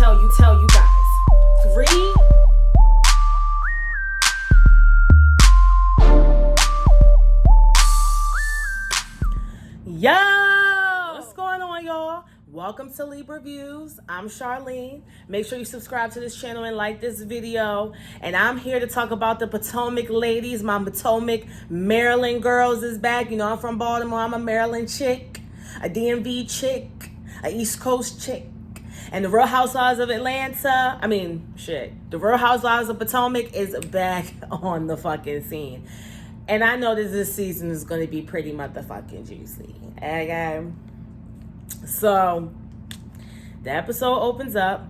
tell you guys. 3. Yo, what's going on, y'all? Welcome to libraviews. I'm Charlene. Make sure you subscribe to this channel and like this video. And I'm here to talk about the Potomac ladies. My Potomac, Maryland girls is back. You know, I'm from Baltimore. I'm a Maryland chick, a DMV chick, a East Coast chick. And the Real Housewives of Atlanta, the Real Housewives of Potomac is back on the fucking scene. And I know that this season is going to be pretty motherfucking juicy. Okay? So, the episode opens up.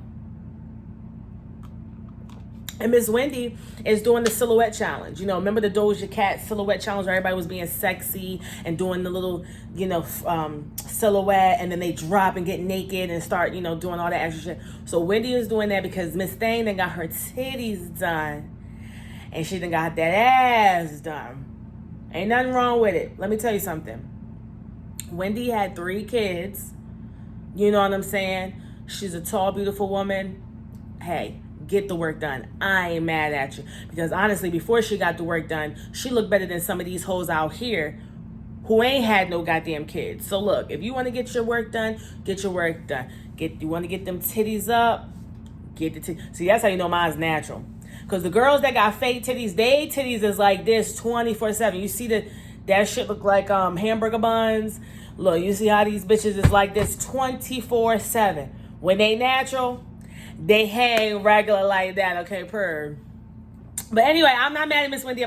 And Miss Wendy is doing the silhouette challenge. You know, remember the Doja Cat silhouette challenge where everybody was being sexy and doing the little, silhouette, and then they drop and get naked and start, doing all that extra shit. So Wendy is doing that because Miss Thane then got her titties done. And she done got that ass done. Ain't nothing wrong with it. Let me tell you something. Wendy had 3 kids. You know what I'm saying? She's a tall, beautiful woman. Hey, get the work done. I ain't mad at you. Because honestly, before she got the work done, she looked better than some of these hoes out here who ain't had no goddamn kids. So look, if you want to get your work done, get your work done. You want to get them titties up, get the titties. See, that's how you know mine's natural. Because the girls that got fake titties, they titties is like this 24/7. You see that shit look like hamburger buns. Look, you see how these bitches is like this 24/7. When they natural, they hang regular like that, okay, per. But anyway, I'm not mad at Miss Wendy.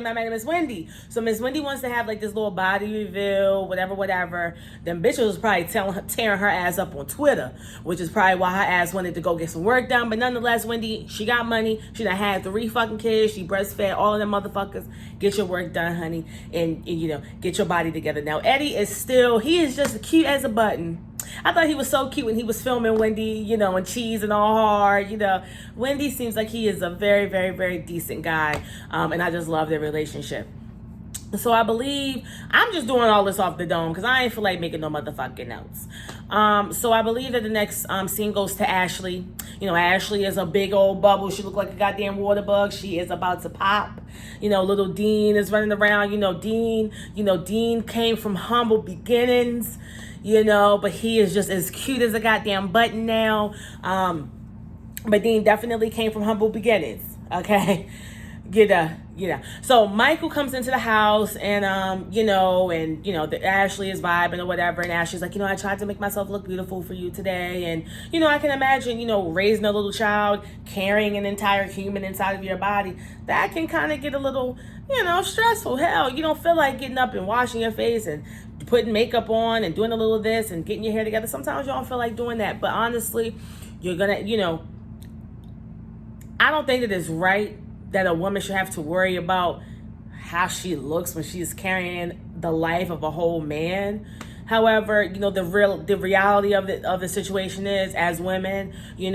So Miss Wendy wants to have like this little body reveal, whatever. Them bitches was probably tearing her ass up on Twitter, which is probably why her ass wanted to go get some work done. But nonetheless, Wendy, she got money. She done had 3 fucking kids. She breastfed all of them motherfuckers. Get your work done, honey, and get your body together. Now Eddie he is just cute as a button. I thought he was so cute when he was filming Wendy, and Cheese and All Hard, Wendy seems like he is a very, very, very decent guy. And I just love their relationship. So I believe, I'm just doing all this off the dome because I ain't feel like making no motherfucking notes. So I believe that the next scene goes to Ashley. Ashley is a big old bubble. She look like a goddamn water bug. She is about to pop. Little Dean is running around. Dean came from humble beginnings. But he is just as cute as a goddamn button now. But Dean definitely came from humble beginnings. Okay. So Michael comes into the house and, Ashley is vibing or whatever. And Ashley's like, I tried to make myself look beautiful for you today. And, I can imagine, raising a little child, carrying an entire human inside of your body. That can kind of get a little, stressful. Hell, you don't feel like getting up and washing your face and putting makeup on and doing a little of this and getting your hair together. Sometimes you don't feel like doing that. But honestly, you're going to, I don't think that it's right that a woman should have to worry about how she looks when she's carrying the life of a whole man. However, the reality of the situation is, as women, you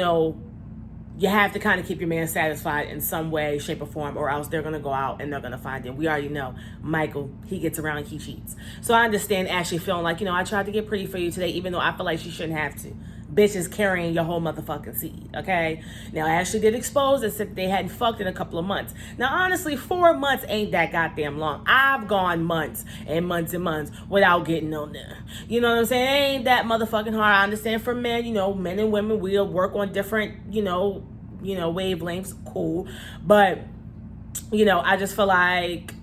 have to kind of keep your man satisfied in some way, shape, or form, or else they're going to go out and they're going to find him. We already know Michael, he gets around and he cheats. So I understand Ashley feeling like, I tried to get pretty for you today, even though I feel like she shouldn't have to. Bitch is carrying your whole motherfucking seed, okay? Now, Ashley did expose and said they hadn't fucked in a couple of months. Now, honestly, 4 months ain't that goddamn long. I've gone months and months and months without getting on there. You know what I'm saying? It ain't that motherfucking hard. I understand for men, men and women, we'll work on different, wavelengths. Cool. But, I just feel like,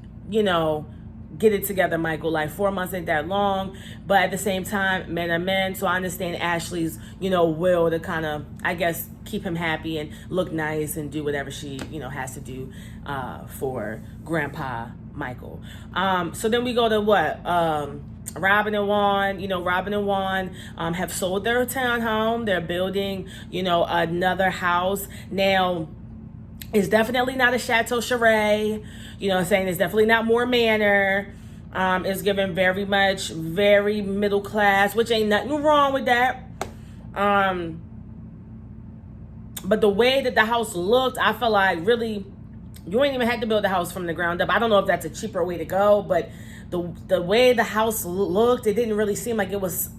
get it together, Michael. Like 4 months ain't that long, but at the same time, men are men. So I understand Ashley's, will to kind of, I guess, keep him happy and look nice and do whatever she, has to do for Grandpa Michael. So then we go to what? Robin and Juan, have sold their townhome. They're building, another house. Now, it's definitely not a Chateau Charay. It's definitely not Moore Manor. It's given very much, very middle class, which ain't nothing wrong with that. But the way that the house looked, I feel like really, you ain't even had to build the house from the ground up. I don't know if that's a cheaper way to go, but the way the house looked, it didn't really seem like it was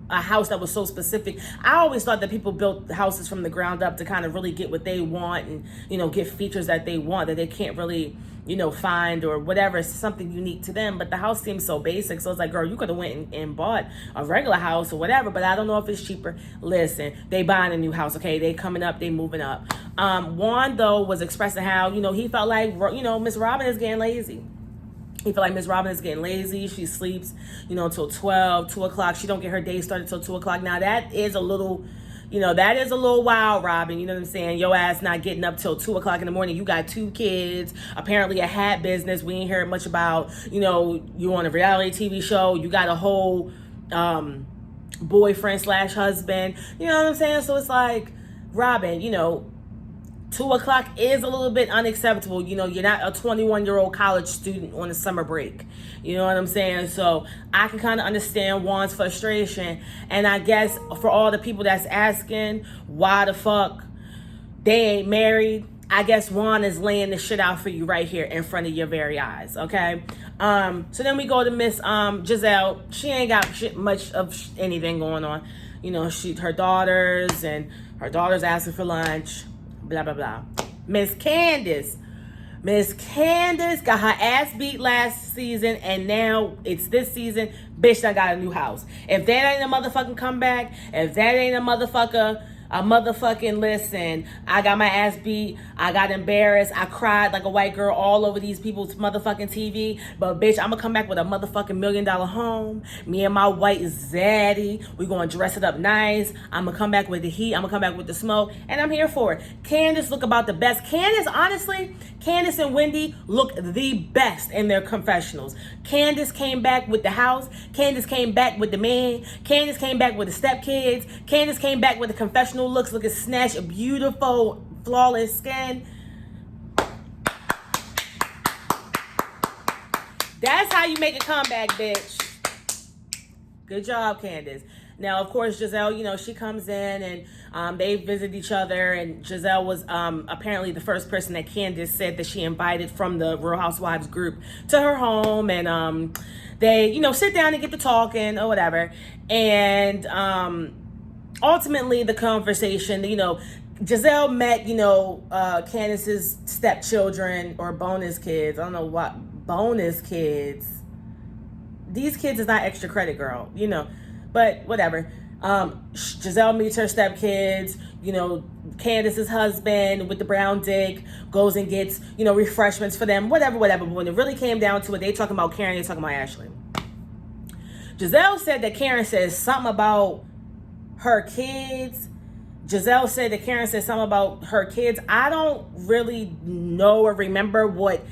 a house that was so specific. I always thought that people built houses from the ground up to kind of really get what they want and, you know, get features that they want that they can't really, you know, find or whatever. It's something unique to them. But the house seems so basic. So it's like, girl, you could have went and bought a regular house or whatever, but I don't know if it's cheaper. Listen, they buying a new house, okay? They coming up, they moving up. Juan, though, was expressing how, you know, he felt like, you know, Miss Robin is getting lazy. He feel like Miss Robin is getting lazy. She sleeps, you know, until 12, 2 o'clock. She don't get her day started until 2 o'clock. Now, that is a little, you know, that is a little wild, Robin. You know what I'm saying? Your ass not getting up till 2 o'clock in the morning. You got 2 kids, apparently a hat business. We ain't heard much about, you know, you on a reality TV show. You got a whole boyfriend / husband. You know what I'm saying? So it's like, Robin, you know, 2 o'clock is a little bit unacceptable. You know, you're not a 21-year-old college student on a summer break. You know what I'm saying? So I can kind of understand Juan's frustration. And I guess for all the people that's asking why the fuck they ain't married, I guess Juan is laying the shit out for you right here in front of your very eyes, okay? So then we go to Miss Giselle. She ain't got much of anything going on. You know, her daughters asking for lunch. Blah, blah, blah. Miss Candace got her ass beat last season, and now it's this season. Bitch, I got a new house. If that ain't a motherfucking comeback, if that ain't a motherfucking listen, I got my ass beat, I got embarrassed, I cried like a white girl all over these people's motherfucking TV, but bitch, I'm gonna come back with a motherfucking $1 million home. Me and my white zaddy, we gonna dress it up nice. I'm gonna come back with the heat, I'm gonna come back with the smoke, and I'm here for it. Candace look about the best. Candace and Wendy look the best in their confessionals. Candace came back with the house. Candace came back with the man. Candace came back with the stepkids. Candace came back with the confessional looks, looking snatched, beautiful, flawless skin. That's how you make a comeback, bitch. Good job, Candace. Now, of course, Giselle, you know, she comes in and they visit each other, and Giselle was apparently the first person that Candace said that she invited from the Real Housewives group to her home, and they, you know, sit down and get to talking or whatever, and ultimately the conversation, you know, Giselle met, you know, Candace's stepchildren or bonus kids. I don't know what bonus kids. These kids is not extra credit, girl, you know. But whatever. Giselle meets her stepkids. You know, Candace's husband with the brown dick goes and gets, you know, refreshments for them. Whatever. But when it really came down to it, they talking about Karen, they talking about Ashley. Giselle said that Karen says something about her kids. Giselle said that Karen said something about her kids. I don't really know or remember what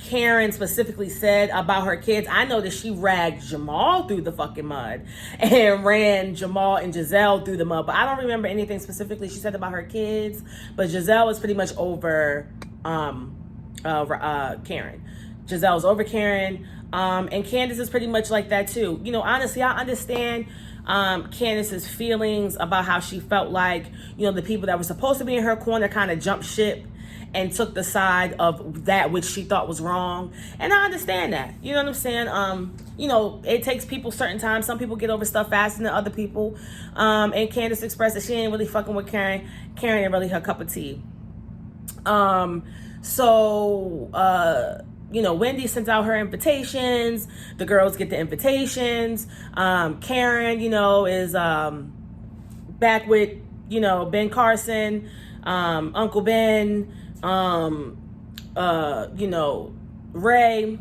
Karen specifically said about her kids. I know that she ragged Jamal through the fucking mud and ran Jamal and Giselle through the mud, but I don't remember anything specifically she said about her kids. But Giselle was pretty much over Karen. Giselle's over Karen, and Candace is pretty much like that too. You know, honestly, I understand Candace's feelings about how she felt like, you know, the people that were supposed to be in her corner kind of jumped ship and took the side of that which she thought was wrong. And I understand that. You know what I'm saying? You know, it takes people certain times. Some people get over stuff faster than other people. And Candace expressed that she ain't really fucking with Karen. Karen ain't really her cup of tea. You know, Wendy sends out her invitations. The girls get the invitations. Karen, you know, is back with, you know, Ben Carson, Uncle Ben, you know, Ray.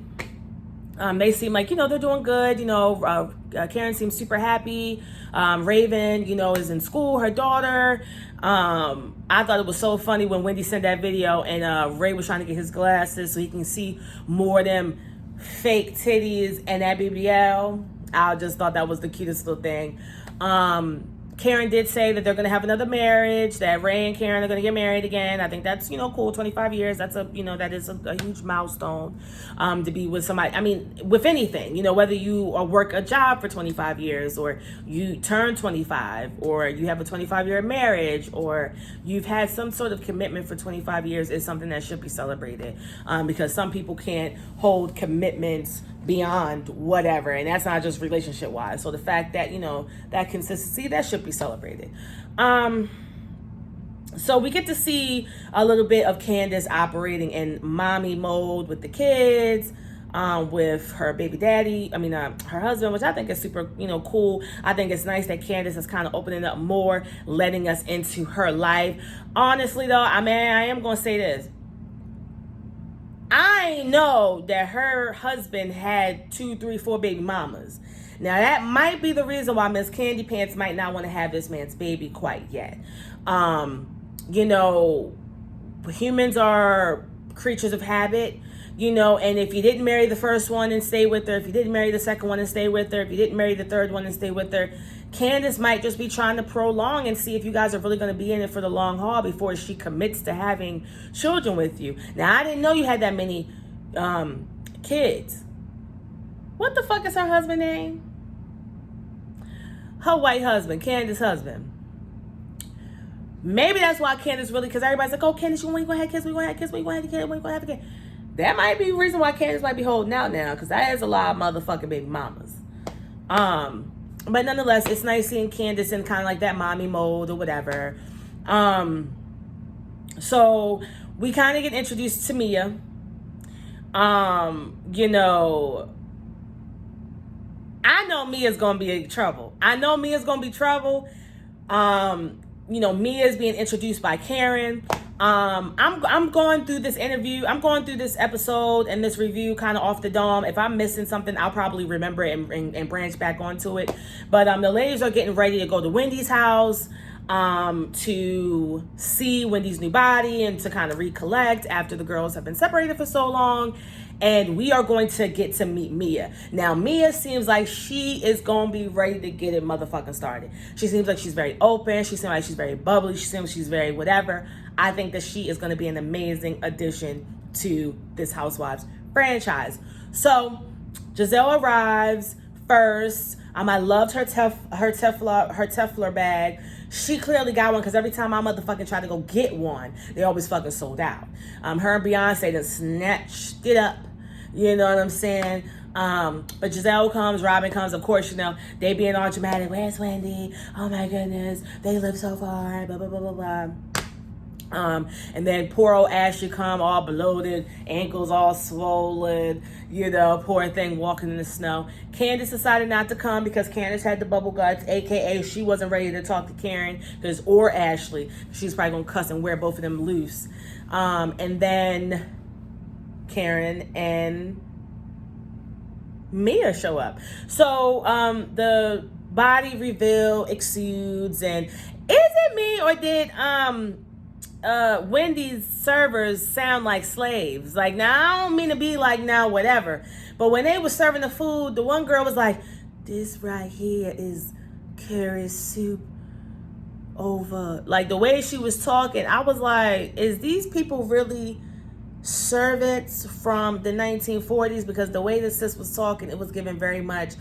They seem like, you know, they're doing good. You know, Karen seems super happy. Raven, you know, is in school, her daughter. I thought it was so funny when Wendy sent that video and Ray was trying to get his glasses so he can see more of them fake titties and that BBL. I just thought that was the cutest little thing. Karen did say that they're going to have another marriage, that Ray and Karen are going to get married again. I think that's, you know, cool. 25 years. That's you know, that is a huge milestone, to be with somebody. I mean, with anything, you know, whether you work a job for 25 years or you turn 25 or you have a 25-year marriage or you've had some sort of commitment for 25 years is something that should be celebrated, because some people can't hold commitments beyond whatever, and that's not just relationship wise. So the fact that, that consistency, that should be celebrated. So we get to see a little bit of Candace operating in mommy mode with the kids, with her baby daddy, her husband, which I think is super, cool. I think it's nice that Candace is kind of opening up more, letting us into her life. Honestly though, I am going to say this. I know that her husband had 2, 3, 4 baby mamas. Now that might be the reason why Miss Candy Pants might not want to have this man's baby quite yet. Humans are creatures of habit, and if you didn't marry the first one and stay with her, if you didn't marry the second one and stay with her, if you didn't marry the third one and stay with her, Candace might just be trying to prolong and see if you guys are really going to be in it for the long haul before she commits to having children with you. Now, I didn't know you had that many kids. What the fuck is her husband's name? Her white husband, Candace's husband. Maybe that's why Candace really, because everybody's like, oh, Candace, when you going to have kids? When you going to have kids? When you going to have kids? When you going to have kids? That might be the reason why Candace might be holding out now, because that is a lot of motherfucking baby mamas. But nonetheless, it's nice seeing Candace in kind of like that mommy mode or whatever. So we kind of get introduced to Mia. I know Mia's gonna be in trouble. Mia's being introduced by Karen. I'm going through this interview. I'm going through this episode and this review kind of off the dome. If I'm missing something, I'll probably remember it and branch back onto it. But the ladies are getting ready to go to Wendy's house to see Wendy's new body and to kind of recollect after the girls have been separated for so long. And we are going to get to meet Mia. Now, Mia seems like she is going to be ready to get it motherfucking started. She seems like she's very open. She seems like she's very bubbly. She seems like she's very whatever. I think that she is going to be an amazing addition to this Housewives franchise. So, Giselle arrives first. I loved her Teflon bag. She clearly got one because every time I motherfucking try to go get one, they always fucking sold out. Her and Beyonce done snatched it up. You know what I'm saying? But Giselle comes, Robin comes, of course, they being all dramatic. Where's Wendy? Oh my goodness, they live so far, blah, blah, blah, blah, blah. And then poor old Ashley come all bloated, ankles all swollen, poor thing walking in the snow. Candace decided not to come because Candace had the bubble guts, aka she wasn't ready to talk to Karen or Ashley. She's probably gonna cuss and wear both of them loose. And then Karen and Mia show up. So the body reveal exudes, and is it me or did Wendy's servers sound like slaves? Like, now I don't mean to be like now whatever, but when they were serving the food, the one girl was like, this right here is carrot soup over, like the way she was talking, I was like, is these people really servants from the 1940s? Because the way the sis was talking, it was given very much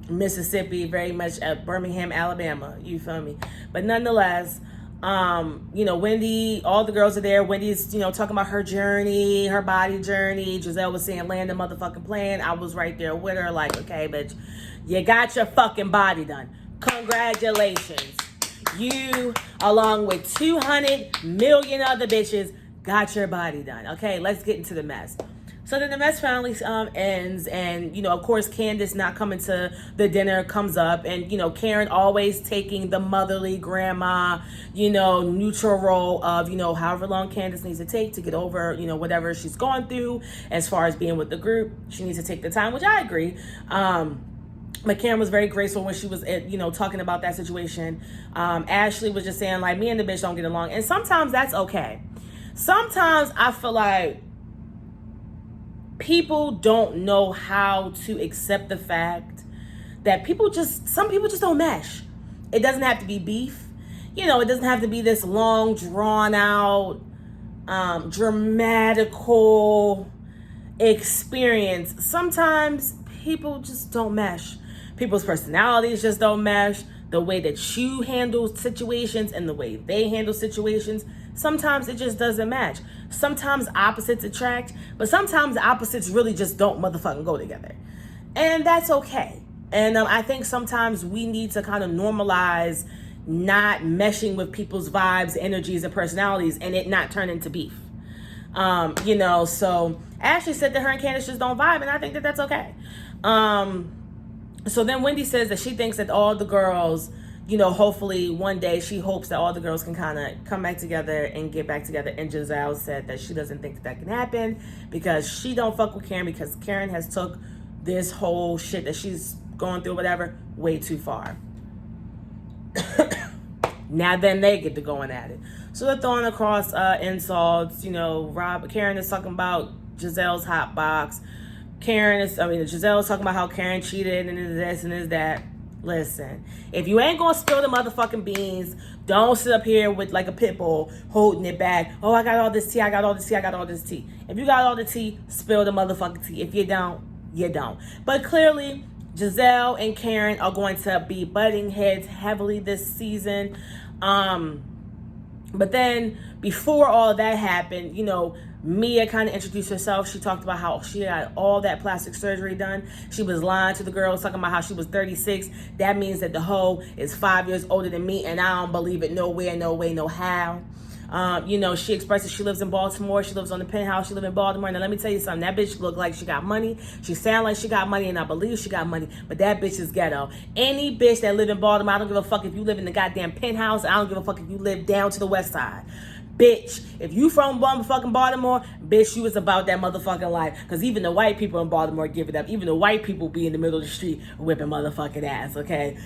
Mississippi, very much at Birmingham, Alabama, you feel me? But nonetheless, Wendy, all the girls are there. Wendy's, talking about her journey, her body journey. Giselle was saying, land the motherfucking plane. I was right there with her, like, okay, bitch, you got your fucking body done. Congratulations. You, along with 200 million other bitches, got your body done. Okay, let's get into the mess. So then the mess finally ends, and of course Candace not coming to the dinner comes up, and Karen always taking the motherly grandma neutral role of however long Candace needs to take to get over whatever she's going through as far as being with the group. She needs to take the time, which I agree. But Karen was very graceful when she was talking about that situation. Ashley was just saying, like, me and the bitch don't get along, and sometimes that's okay. Sometimes I feel like people don't know how to accept the fact that some people just don't mesh. It doesn't have to be beef. It doesn't have to be this long, drawn out, dramatical experience. Sometimes people just don't mesh. People's personalities just don't mesh. the way that you handle situations and the way they handle situations, sometimes it just doesn't match. Sometimes opposites attract, but sometimes opposites really just don't motherfucking go together. And that's okay. And I think sometimes we need to kind of normalize not meshing with people's vibes, energies, and personalities, and it not turn into beef. So Ashley said that her and Candace just don't vibe, and I think that that's okay. So then Wendy says that she thinks that all the girls, hopefully one day she hopes that all the girls can kind of come back together and get back together. And Giselle said that she doesn't think that can happen because she don't fuck with Karen, because Karen has took this whole shit that she's going through, whatever, way too far. Now then they get to going at it. So they're throwing across insults. Karen is talking about Giselle's hot box. Giselle's talking about how Karen cheated and is this and is that. Listen, if you ain't gonna spill the motherfucking beans, don't sit up here with like a pit bull holding it back. Oh, I got all this tea, I got all this tea, I got all this tea. If you got all the tea, spill the motherfucking tea. If you don't, you don't. But clearly, Giselle and Karen are going to be butting heads heavily this season. But then before all of that happened, Mia kind of introduced herself. She talked about how she had all that plastic surgery done. She was lying to the girls, talking about how she was 36. That means that the hoe is 5 years older than me, and I don't believe it nowhere, no way, no how. She expresses she lives in Baltimore. She lives on the penthouse. She lives in Baltimore. Now, let me tell you something. That bitch look like she got money. She sound like she got money, and I believe she got money. But that bitch is ghetto. Any bitch that live in Baltimore, I don't give a fuck if you live in the goddamn penthouse. I don't give a fuck if you live down to the west side. Bitch, if you from motherfucking Baltimore, bitch, you was about that motherfucking life. Because even the white people in Baltimore give it up. Even the white people be in the middle of the street whipping motherfucking ass, okay?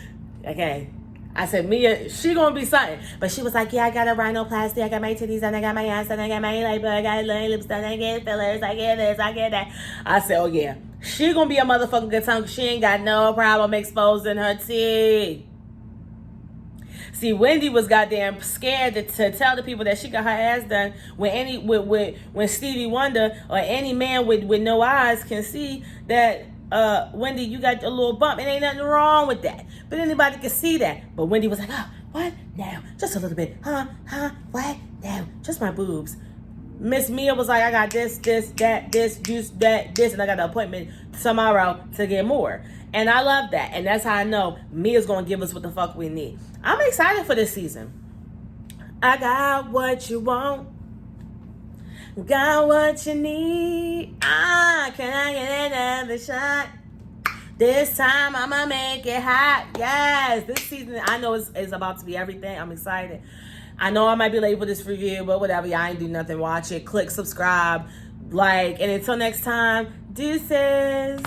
Okay. I said, Mia, she gonna be something. But she was like, yeah, I got a rhinoplasty, I got my titties, and I got my ass, and I got my label, I got lips, and I get fillers, I get this, I get that. I said, oh yeah, she gonna be a motherfucking good time, because she ain't got no problem exposing her teeth. See, Wendy was goddamn scared to tell the people that she got her ass done when Stevie Wonder or any man with no eyes can see that Wendy, you got a little bump. It ain't nothing wrong with that. But anybody can see that. But Wendy was like, oh, what? No, just a little bit. Huh? What? No, just my boobs. Miss Mia was like, I got this, that, this, juice, that, this, and I got an appointment tomorrow to get more. And I love that. And that's how I know Mia's going to give us what the fuck we need. I'm excited for this season. I got what you want. Got what you need. Can I get another shot? This time I'ma make it hot. Yes, this season I know is about to be everything. I'm excited. I know I might be late for this review, but whatever. Y'all ain't do nothing. Watch it. Click subscribe, like, and until next time, deuces.